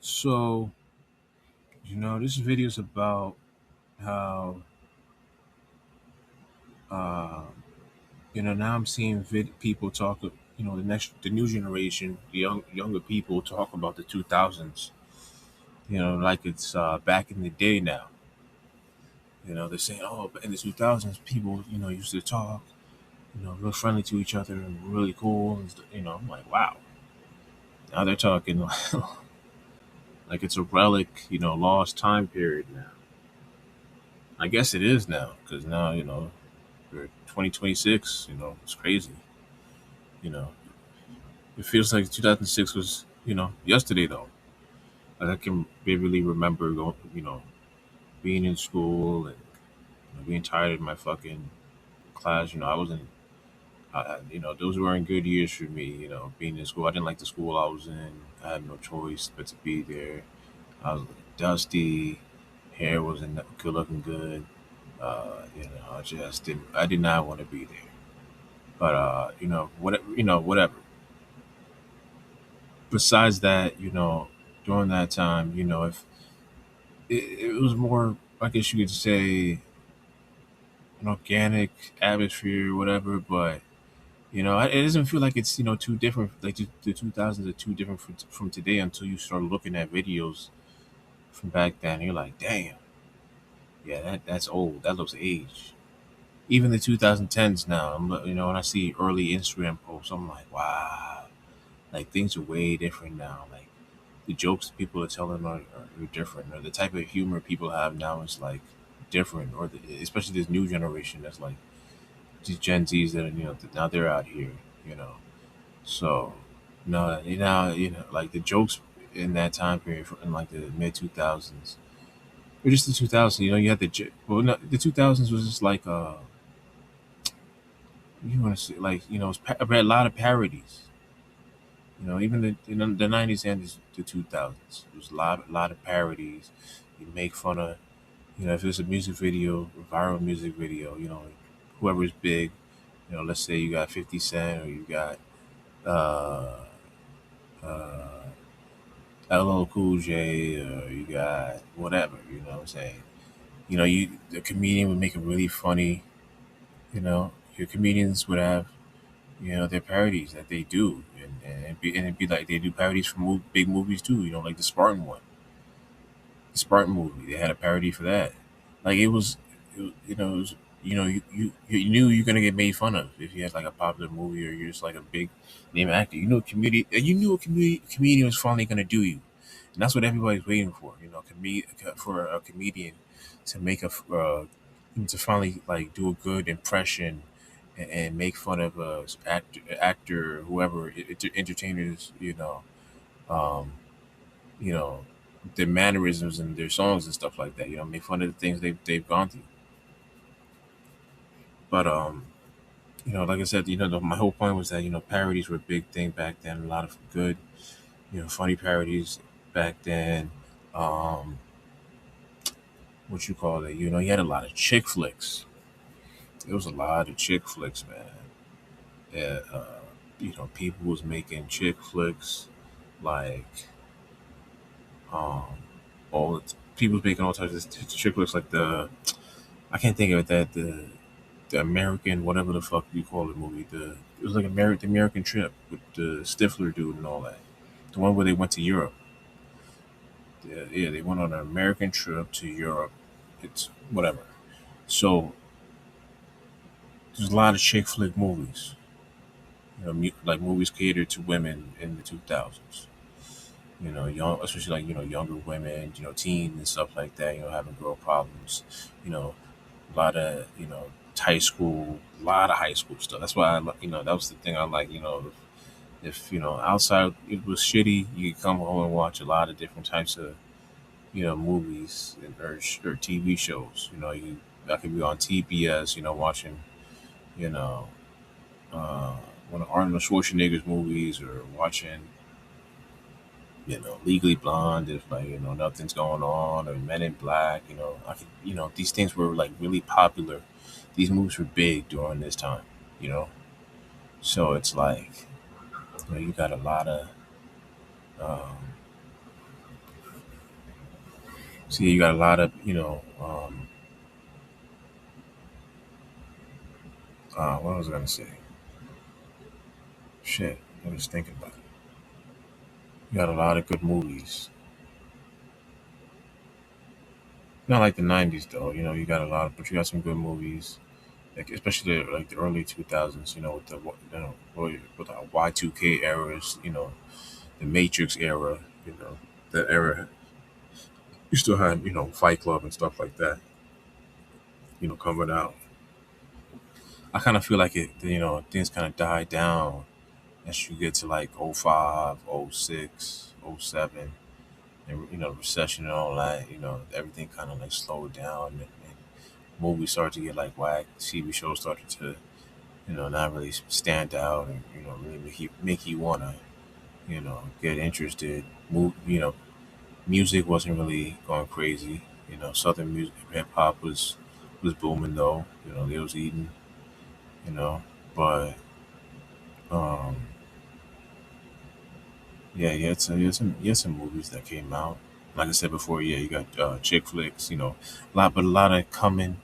So, this video is about how, uh, now I'm seeing people talk, the new generation, the younger people talk about the 2000s, like it's back in the day now. They're saying, oh, but in the 2000s, people, used to talk, real friendly to each other and really cool. I'm like, wow. Now they're talking like it's a relic, lost time period now. I guess it is now because now, we're 2026. It's crazy. You know, it feels like 2006 was, yesterday though. Like I can vividly remember going, being in school and being tired of my fucking class. I wasn't, those weren't good years for me. Being in school, I didn't like the school I was in. I had no choice but to be there. I was dusty, hair wasn't good looking good. I just didn't. I did not want to be there. But whatever. Besides that, during that time, if it was more, I guess you could say, an organic atmosphere or whatever, but it doesn't feel like it's too different. Like the 2000s are too different from today until you start looking at videos from back then. And you're like, damn, yeah, that's old. That looks aged. Even the 2010s now, when I see early Instagram posts, I'm like, wow, like things are way different now. Like the jokes people are telling are different, or the type of humor people have now is like different, or especially this new generation that's like these Gen Zs that are, now they're out here, you know. So no, like the jokes in that time period in like the mid 2000s, or just the 2000s. You had well, no, the 2000s was just like you want to say like it was I read a lot of parodies. Even the 90s and the 2000s, there was a lot of parodies. You make fun of, if it's a music video, a viral music video, whoever's big, let's say you got 50 Cent or you got uh, uh, LL Cool J or you got whatever, what I'm saying. The comedian would make it really funny, your comedians would have, their parodies that they do, and it'd be like they do parodies for big movies too, like the Spartan one. The Spartan movie. They had a parody for that. Like it was, you knew you're gonna get made fun of if you had like a popular movie or you're just like a big name actor. You knew a comedian was finally gonna do you, and that's what everybody's waiting for. For a comedian to make to finally like do a good impression and make fun of a actor, whoever entertainers, um, you know, their mannerisms and their songs and stuff like that. Make fun of the things they've gone through. But like I said, my whole point was that parodies were a big thing back then. A lot of good, funny parodies back then. Um, what you call it? You had a lot of chick flicks. There was a lot of chick flicks, man. Yeah, people was making chick flicks like um, people was making all types of chick flicks like I can't think of it that the American, whatever the fuck you call the movie. It was like the American Trip with the Stifler dude and all that. The one where they went to Europe. Yeah, they went on an American trip to Europe. It's whatever. So there's a lot of chick flick movies. Like movies catered to women in the 2000s. Especially like younger women, teens and stuff like that. Having girl problems. A lot of high school, a lot of high school stuff. That's why that was the thing I like. If outside it was shitty, you could come home and watch a lot of different types of movies or TV shows. That could be on TBS. Watching you know uh, one of Arnold Schwarzenegger's movies or watching Legally Blonde if like nothing's going on or Men in Black. I could these things were like really popular. These movies were big during this time. You know, so it's like you got a lot of um, See, you got a lot of, what was I gonna say? Shit, I was thinking about it. You got a lot of good movies. Not like the '90s though. You got a lot, but you got some good movies, like especially like the early 2000s. With the with the Y2K eras. The Matrix era. That era. You still had Fight Club and stuff like that. Coming out. I kind of feel like things kind of died down as you get to like '05, '06, '07, and recession and all that. Everything kind of like slowed down, and movies started to get like whack. TV shows started to not really stand out, and really make you wanna get interested. Music wasn't really going crazy. Southern music, hip hop was booming though. They was eating. You know, but um, yeah, you had some movies that came out. Like I said before, yeah, you got chick flicks. A lot of coming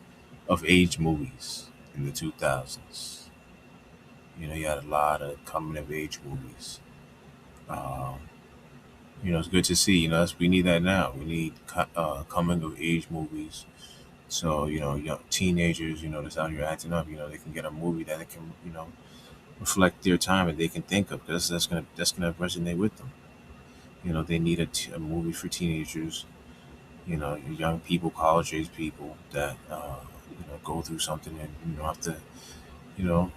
of age movies in the 2000s. You had a lot of coming of age movies. Um, it's good to see. We need that now. We need coming of age movies. So young teenagers, that's out here acting up. They can get a movie that it can, reflect their time and they can think of, because that's gonna resonate with them. They need a movie for teenagers. Young people, college age people that go through something and have to you know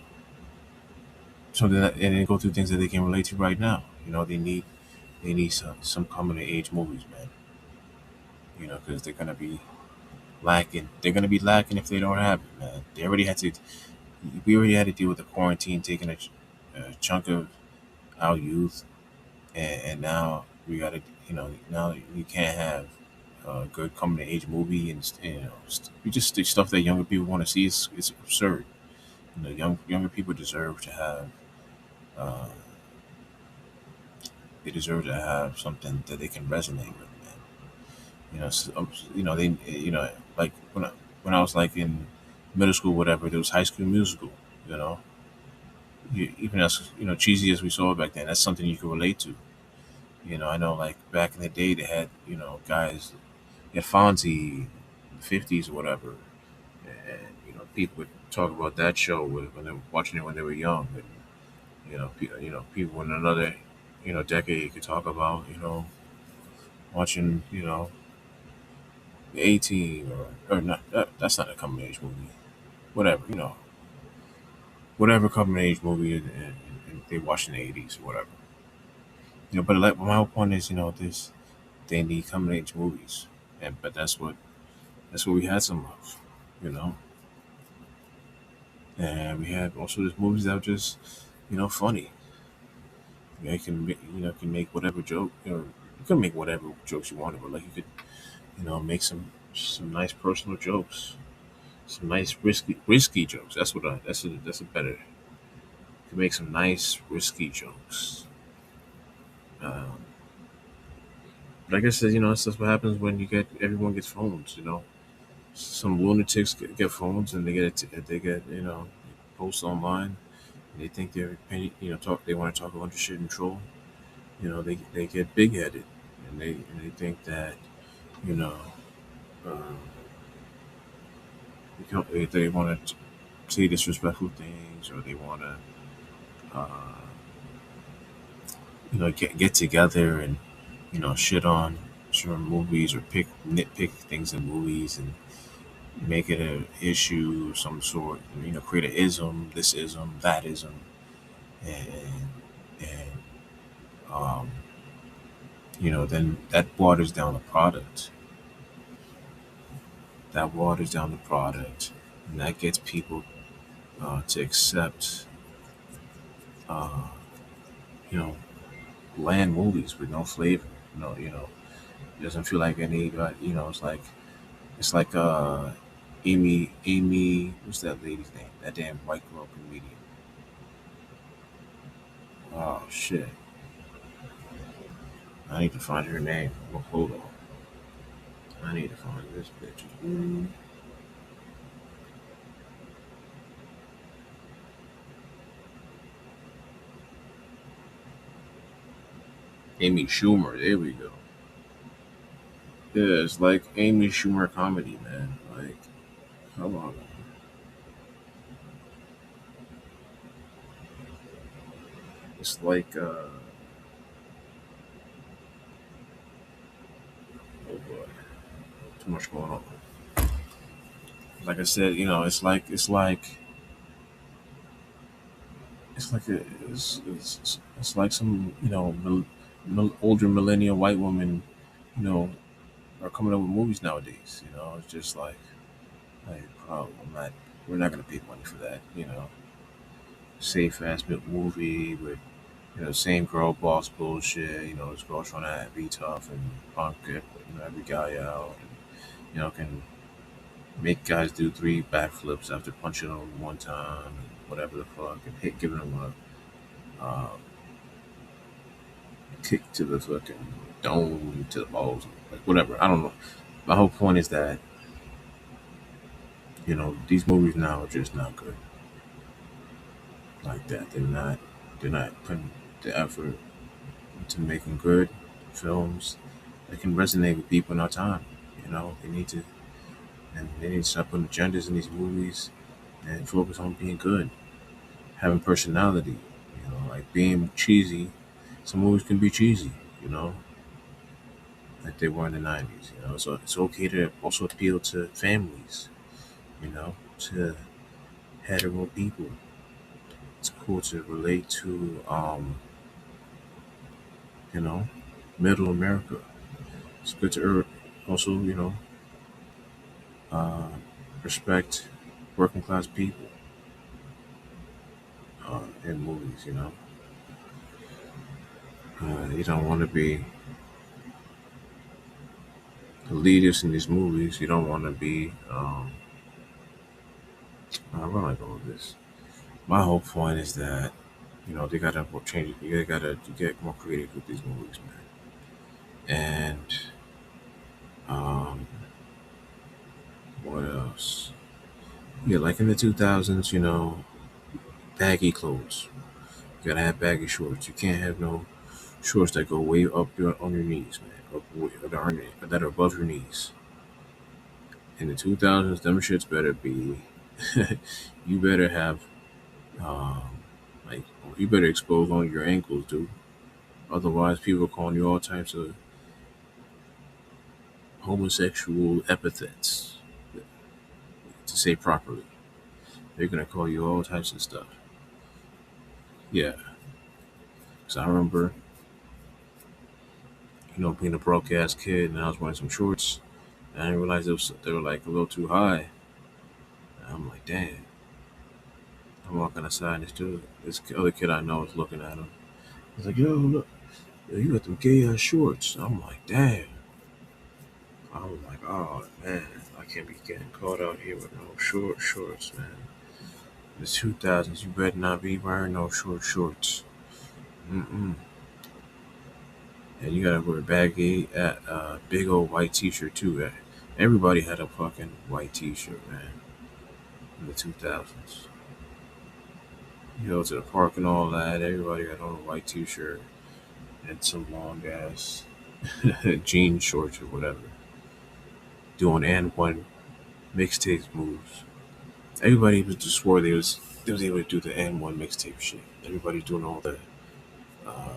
something that and then go through things that they can relate to right now. They need some coming of age movies, man. Because they're gonna be lacking. They're gonna be lacking if they don't have it, man. They already had to. We already had to deal with the quarantine taking a chunk of our youth, and now we gotta. Now you can't have a good coming of age movie, and we just the stuff that younger people want to see is absurd. Younger people deserve to have. Uh, they deserve to have something that they can resonate with, man. They like when I was like in middle school, whatever. There was High School Musical. You know, even as cheesy as we saw it back then, that's something you can relate to. I know like back in the day they had guys, they had Fonzie, '50s or whatever, and people would talk about that show when they were watching it when they were young, and people in another decade could talk about watching the 18 or not. That's not a coming age movie. Whatever whatever coming age movie and they watch in the '80s or whatever. But like my whole point is this they need coming age movies, and but that's what we had some of, you know, and we had also these movies that were just funny. They can make whatever joke, you can make whatever jokes you want, but like you could make some nice personal jokes, some nice risky jokes. That's a better. You can make some nice risky jokes. Um, but I guess that's what happens when everyone gets phones. Some lunatics get phones and they get post online. And they think they're talk. They want to talk a bunch of shit and troll. They get big headed, and they think that you know um, they want to say disrespectful things, or they want to uh, get together and shit on certain movies or nitpick things in movies and make it a issue of some sort. Create a ism, this ism, that ism, and um, then that waters down the product. That waters down the product, and that gets people to accept, uh, you know, bland movies with no flavor. It doesn't feel like any. It's like Amy. What's that lady's name? That damn white girl comedian. Oh shit! I need to find her name. Hold on. I need to find this picture. Mm. Amy Schumer. There we go. Yeah, it's like Amy Schumer comedy, man. Like, come on. It's like, oh boy, too much going on. Like I said, it's like a, it's like some, older millennial white woman, you know, are coming up with movies nowadays. It's just like, oh, we're not gonna pay money for that. Safe ass movie with same girl boss bullshit. This girl trying to be tough and punk it, every guy out, and can make guys do three backflips after punching them one time, and whatever the fuck, and giving them a kick to the fucking dome, to the balls, like whatever. I don't know. My whole point is that these movies now are just not good like that. They're not putting the effort into making good films that can resonate with people in our time. They need to stop putting agendas in these movies and focus on being good, having personality. Like being cheesy. Some movies can be cheesy. You know, like they were in the '90s. So it's okay to also appeal to families. To hetero people. It's cool to relate to, you know, middle America. It's good to also, uh, respect working class people in movies. You don't want to be the leaders in these movies. You don't want to be. Where am I going with this? My whole point is that they gotta change it. You gotta get more creative with these movies, man. And um, what else? Yeah, like in the 2000s, baggy clothes. You gotta have baggy shorts. You can't have no shorts that go way up on your knees, man. That are above your knees. In the 2000s, them shits better be. You better have, um, like, you better expose on your ankles, dude. Otherwise, people are calling you all types of homosexual epithets to say properly. They're gonna call you all types of stuff. Yeah, because I remember, being a broke ass kid, and I was wearing some shorts, and I didn't realize they were like a little too high. And I'm like, damn. I'm walking outside, and this other kid I know is looking at him. He's like, yo, look, yo, you got them gay ass shorts. I'm like, damn. I'm like, oh man, I can't be getting caught out here with no short shorts, man. In the 2000s, you better not be wearing no short shorts. Mm-mm. And you gotta wear baggy, big old white t-shirt too. Everybody had a fucking white t-shirt, man, in the 2000s. You go to the park and all that. Everybody had on a white t-shirt and some long ass jean shorts or whatever. Doing and one mixtape moves. Everybody was just swore they was able to do the and one mixtape shit. Everybody doing all the uh,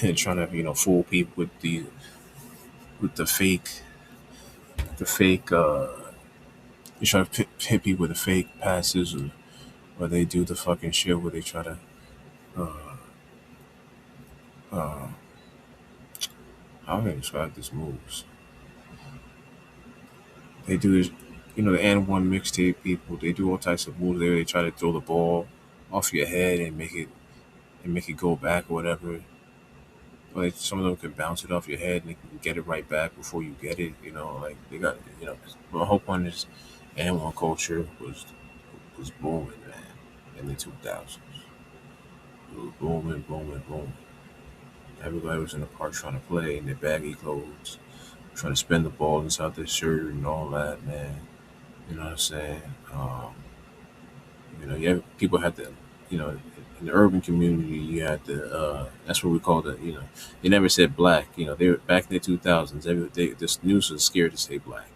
and trying to fool people with the fake. You try to hit people with the fake passes, or they do the fucking shit where they try to uh, uh, how do I describe these moves? They do this, the and one mixtape people. They do all types of moves. They try to throw the ball off your head and make it go back or whatever. Like some of them can bounce it off your head and they can get it right back before you get it. Like they got. My whole point is, and one culture was booming, man, in the 2000s. It was booming, booming, booming. Everybody was in the park trying to play in their baggy clothes, trying to spin the ball inside their shirt and all that, man. You know what I'm saying? People had to, in the urban community, you had to. That's what we called it. They never said black. They were back in the 2000s. This news was scared to say black.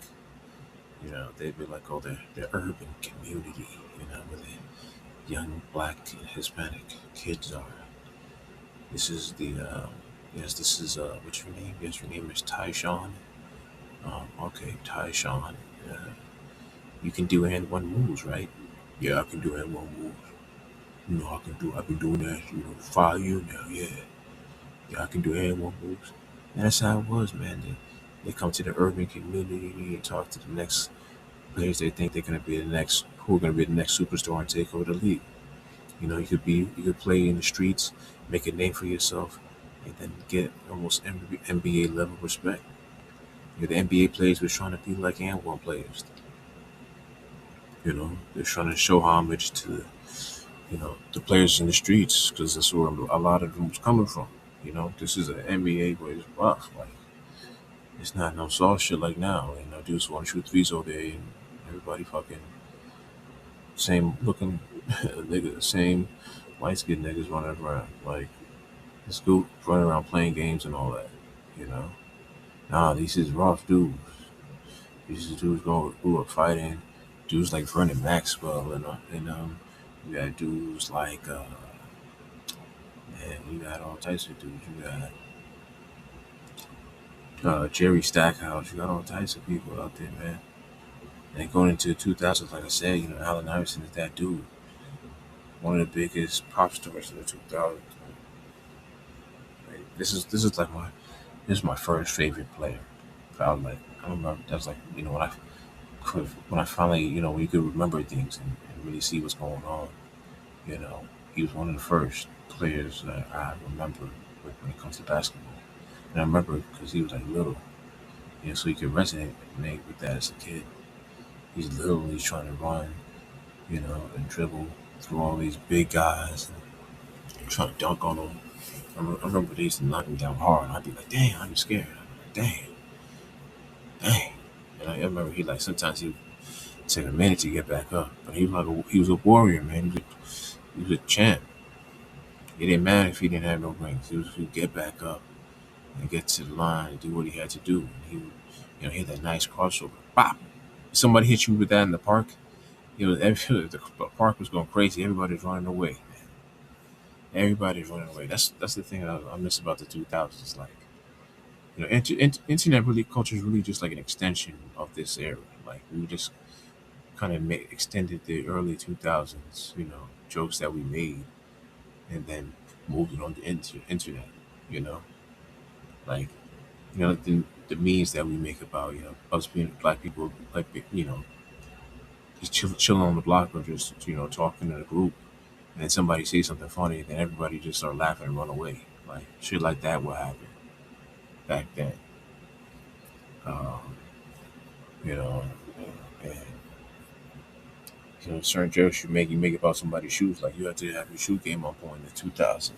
They'd be like, oh, the urban community. Where the young black and Hispanic kids are. This is the. Yes, this is what's your name? Yes, your name is Tyshawn. Okay, Tyshawn. Uh, you can do hand one moves, right? Yeah, I can do hand one moves. I can do. I've been doing that, 5 years now. Yeah, yeah, I can do hand one moves. And that's how it was, man. They come to the urban community and talk to the next players. They think they're gonna be the next, who are gonna be the next superstar and take over the league. You could play in the streets, make a name for yourself, and then get almost NBA level respect. The NBA players were trying to be like and one players. They're trying to show homage to the players in the streets because that's where a lot of them was coming from. This is an NBA where it's rough. Like it's not no soft shit like now. Dudes want to shoot threes all day and everybody fucking same looking nigga, same light skinned niggas running around. Like this dude running around playing games and all that. You know, nah, these is rough dudes. These is dudes who are fighting. Dudes like Vernon Maxwell and you got dudes like man, you got all types of dudes. You got Jerry Stackhouse. You got all types of people out there, man. And going into the 2000s, like I said, Allen Iverson is that dude. One of the biggest pop stars in the 2000s. Like, this is my first favorite player. I remember that's like when I finally when you could remember things and really see what's going on. You know, he was one of the first players that I remember when it comes to basketball. And I remember because he was like little, so you could resonate with that as a kid. He's literally trying to run, and dribble through all these big guys and trying to dunk on them. I remember they used to knock me down hard, and I'd be like, "Dang, I'm scared." I'd be like, "Dang, dang." And I remember sometimes he would take a minute to get back up, but he was a warrior, man. He was a champ. It didn't matter if he didn't have no rings. He would get back up and get to the line and do what he had to do. He would, hit that nice crossover. Bop! Somebody hit you with that in the park. The park was going crazy. Everybody's running away. Everybody's running away. That's the thing I miss about the 2000s. Like, internet really culture is really just like an extension of this era. Like we just kind of extended the early 2000s, jokes that we made, and then moved it on the internet. You know, like the memes that we make about us being black people, like just chilling on the block or just talking in a group, and then somebody says something funny, then everybody just start laughing and run away. Like shit like that would happen back then. Um, you know, and certain jokes you make about somebody's shoes, like you have to have your shoe game on point in the 2000s,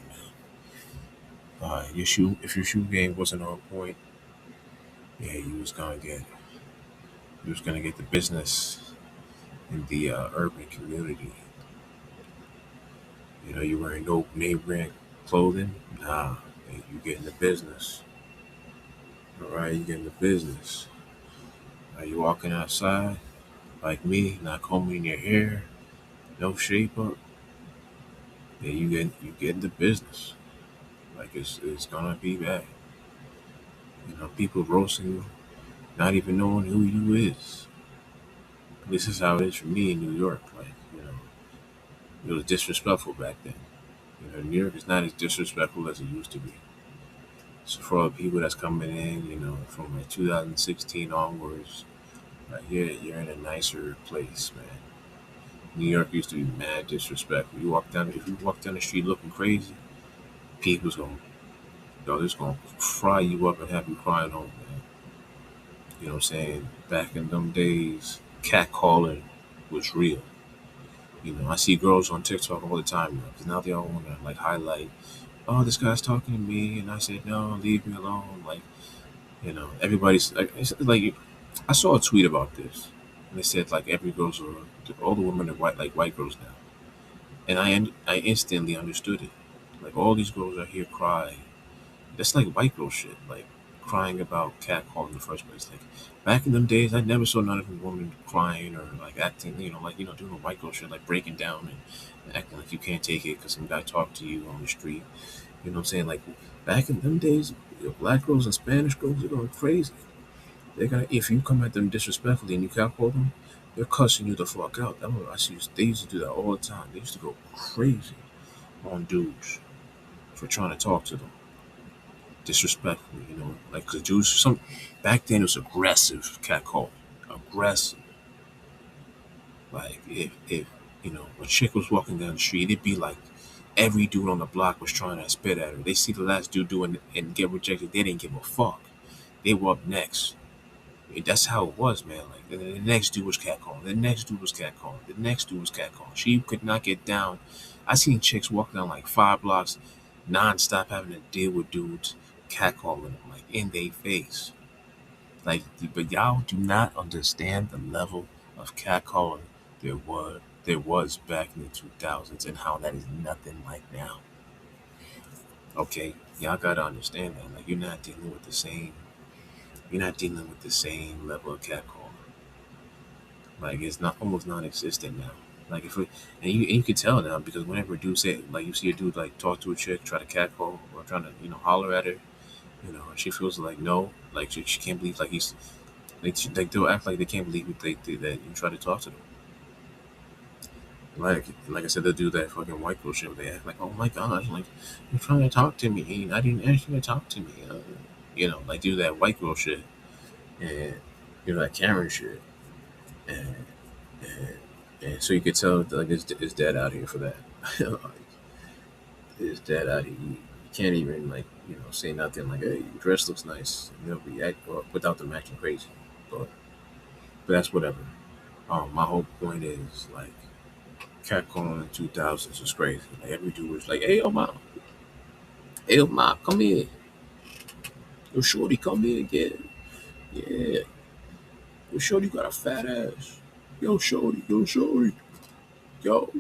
man. If your shoe game wasn't on point, yeah, you was gonna get the business in the urban community. You wearing no name brand clothing, nah, man, you getting the business. All right, you getting the business. Are you walking outside like me, not combing your hair, no shape up? Yeah, you getting the business. Like it's gonna be bad. People roasting you, not even knowing who you is. This is how it is for me in New York. Like it was disrespectful back then. New York is not as disrespectful as it used to be. So for all the people that's coming in, from like 2016 onwards, like you're in a nicer place, man. New York used to be mad disrespectful. If you walk down the street looking crazy, people's gonna, just gonna fry you up and have you crying home, man. You know what I'm saying? Back in them days, catcalling was real. I see girls on TikTok all the time now, because now they all want to like highlight, oh, this guy's talking to me, and I said, no, leave me alone. Like, Everybody's like, it's like I saw a tweet about this, and they said like every girls are all the women are white like white girls now, and I instantly understood it. Like all these girls are here crying. That's like white girl shit, like crying about catcalling in the first place. Like back in them days, I never saw none of them women crying or like acting, like doing a white girl shit, like breaking down and acting like you can't take it because some guy talked to you on the street. You know what I'm saying? Like back in them days, black girls and Spanish girls are going crazy. They're gonna if you come at them disrespectfully and you catcall them, they're cussing you the fuck out. I see. They used to do that all the time. They used to go crazy on dudes for trying to talk to them disrespectfully. Like the dudes. Some back then it was aggressive catcall, aggressive. Like if a chick was walking down the street, it'd be like every dude on the block was trying to spit at her. They see the last dude doing and get rejected. They didn't give a fuck. They were up next. That's how it was, man. Like the next dude was catcalling. The next dude was catcalling. The next dude was catcalling. She could not get down. I seen chicks walk down like 5 blocks, nonstop, having to deal with dudes catcalling them like in their face. Like, but y'all do not understand the level of catcalling there was back in the 2000s and how that is nothing like now. Okay, y'all gotta understand that. Like, you're not dealing with the same level of catcalling. Like it's not almost non-existent now. Like and you can tell now because whenever a dude say like you see a dude like talk to a chick, try to catcall or trying to holler at her, and she feels like no, like she can't believe like he's like they'll act like they can't believe that you try to talk to them. Like I said, they'll do that fucking white girl shit. Where they act like, oh my gosh, like you're trying to talk to me. I didn't ask you to talk to me. Like do that white girl shit and that Karen shit and and so you could tell like it's dead out here for that. Like, it's dead out here. You can't even like say nothing like, "Hey, your dress looks nice." React or without them acting crazy. But that's whatever. My whole point is like catcalling in the 2000s was crazy. Like every dude was like, hey, yo, ma, come here, yo, shorty, come here again, yeah, yo, shorty got a fat ass, yo, shorty, yo, shorty, yo,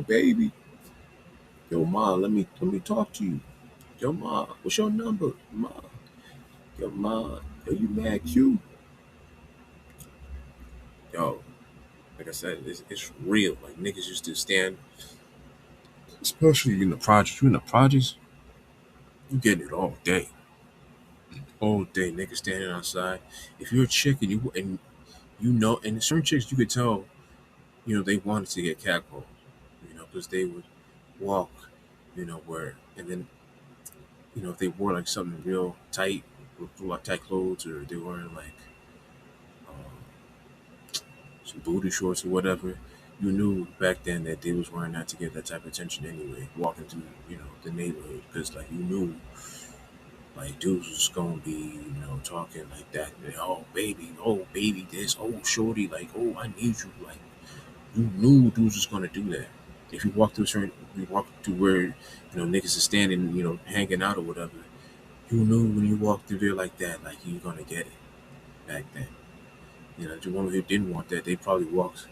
baby. Yo, ma, let me talk to you. Yo, ma, what's your number? Ma, yo, ma, yo, you mad cute? Yo, like I said, it's real. Like niggas used to stand, especially in the projects. You in the projects, you getting it all day. Niggas standing outside. If you're a chick and certain chicks you could tell, they wanted to get catcalled, because they would walk, where and then if they wore like something real tight, like tight clothes, or they wearing like um, some booty shorts or whatever, you knew back then that they was wearing that to get that type of attention anyway. Walking through, the neighborhood, because like you knew, like dudes was gonna be, talking like that. Oh baby, this, oh shorty, like oh I need you, like you knew dudes was gonna do that. If you walk to where niggas is standing, hanging out or whatever, you knew when you walked through there like that, like you gonna get it back then. The woman who didn't want that, they probably walked,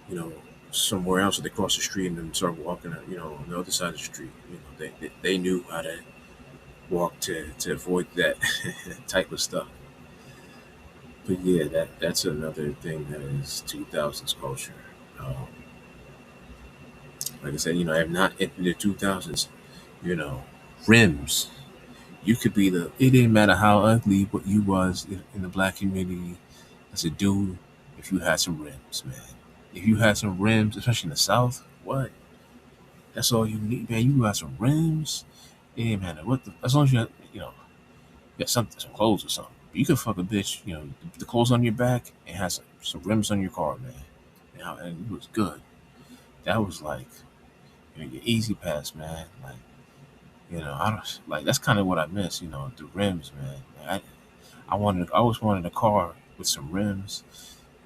you know, somewhere else, or they crossed the street and then started walking, on the other side of the street. They knew how to walk to avoid that type of stuff. But yeah, that's another thing that is 2000s culture. Um, like I said, I have not in the 2000s, you know, rims. You could be it didn't matter how ugly what you was in the black community as a dude, if you had some rims, man. If you had some rims, especially in the South, what? That's all you need, man. You got some rims. It didn't matter what as long as you got some clothes or something. You could fuck a bitch, the clothes on your back and have some rims on your car, man. And it was good. That was like, your easy pass, man. Like, I don't like that's kind of what I miss, the rims, man. I always wanted a car with some rims,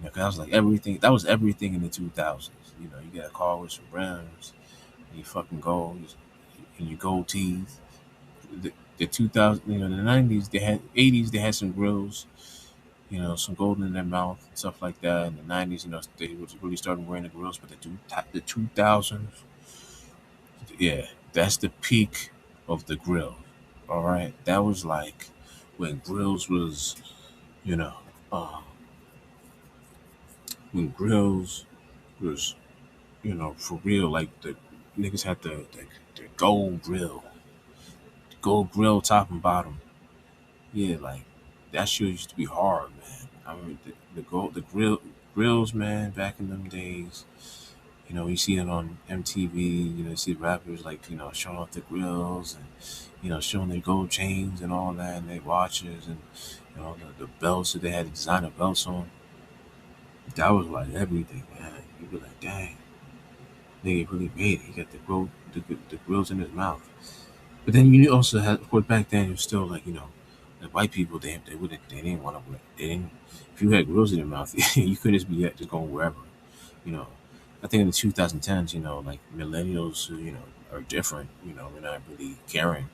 because I was like everything. That was everything in the 2000s. You get a car with some rims, and you fucking go, and your gold teeth. the 2000, the 90s, they had 80s, they had some grills, some gold in their mouth and stuff like that. In the 90s, they was really started wearing the grills, but the 2000s, yeah, that's the peak of the grill. All right, that was like when grills was, you know, uh, when grills was, for real, like the niggas had the gold grill top and bottom. Yeah, like that shit used to be hard, man. I mean, the grills, man, back in them days. You see it on MTV. You see rappers like showing off the grills and showing their gold chains and all that, and their watches and the belts that they had designer belts on. That was like everything, man. You be like, dang, nigga really made it. He got the grills in his mouth. But then you also had, of course, back then it was still like the white people they didn't want to wear, they didn't, if you had grills in your mouth you couldn't just going wherever. You know, I think in the 2010s, like millennials who are different. We're not really caring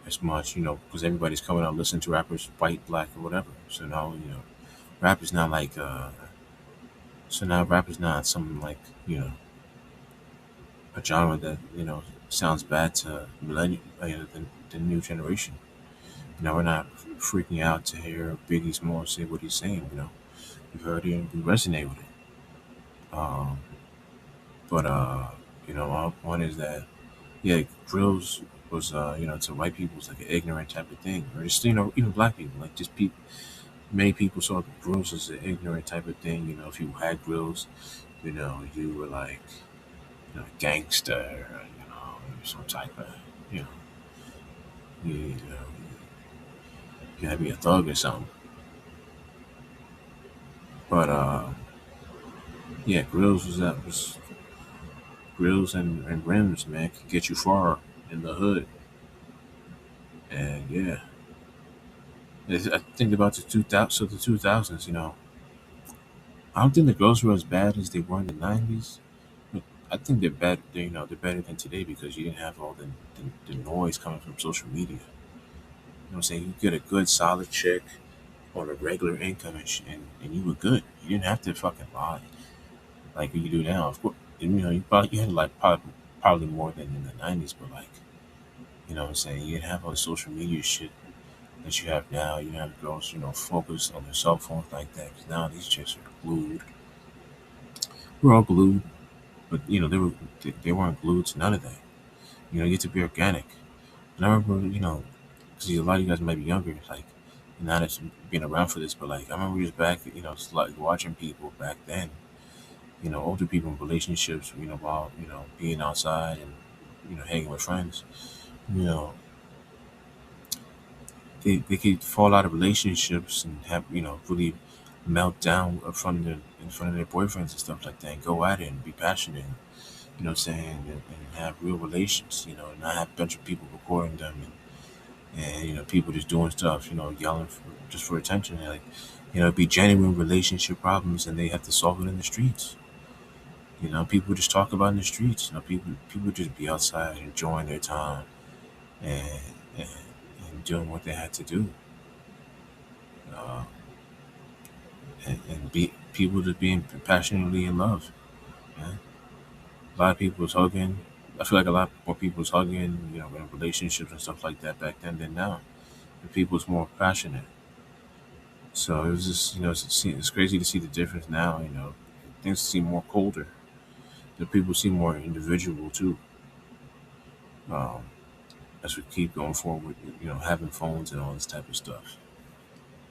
as much, because everybody's coming out listening to rappers, white, black, or whatever. So now rap is not like rap is not something like a genre that sounds bad to millennial, the new generation. We're not freaking out to hear Biggie Smalls say what he's saying. We heard it and we resonate with it. But my point is that yeah, grills was to white people was like an ignorant type of thing, or just even black people, like just people. Many people saw grills as an ignorant type of thing. If you had grills, you were like a gangster, or, some type of you know you had to be a thug or something. But yeah, grills and rims, man, can get you far in the hood. And yeah, I think about the 2000s. So the 2000s, I don't think the grills were as bad as they were in the 90s. But I think they're better. They're better than today because you didn't have all the noise coming from social media. What I'm saying? You get a good solid check on a regular income and you were good. You didn't have to fucking lie like you do now. Of course, you had like probably more than in the 90s, but like what I'm saying, you didn't have all the social media shit that you have now. You have girls focused on their cell phones like that. Because now these chicks are glued. We're all glued, but they weren't glued to none of that. You get to be organic. And I remember because a lot of you guys might be younger, like not as being around for this, but like I remember years back, it's like watching people back then, older people in relationships, while being outside and hanging with friends, you know, they could fall out of relationships and have really melt down in front of their boyfriends and stuff like that, and go at it and be passionate, what I'm saying, and have real relations, and not have a bunch of people recording them and people just doing stuff, yelling just for attention, and like be genuine relationship problems, and they have to solve it in the streets. People just talk about in the streets. People just be outside enjoying their time and and, and doing what they had to do, uh, and be people just being passionately in love. Man. A lot of people was hugging. I feel like a lot more people was hugging, in relationships and stuff like that back then than now. And people was more passionate. So it was just, it's crazy to see the difference now. Things seem more colder. The people seem more individual too. Um, as we keep going forward, having phones and all this type of stuff.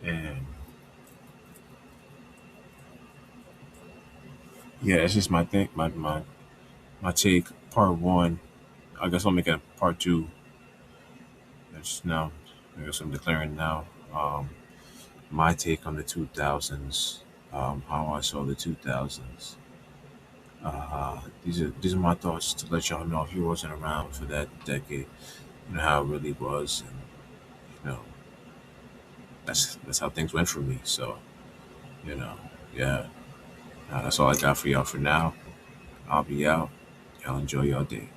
And yeah, it's just my thing, my take. Part one. I guess I'll make it a part two. That's now. I guess I'm declaring now. My take on the 2000s. How I saw the 2000s. These are my thoughts to let y'all know if you wasn't around for that decade, how it really was, and you know that's how things went for me. So you know, yeah, that's all I got for y'all for now. I'll be out. Y'all enjoy your day.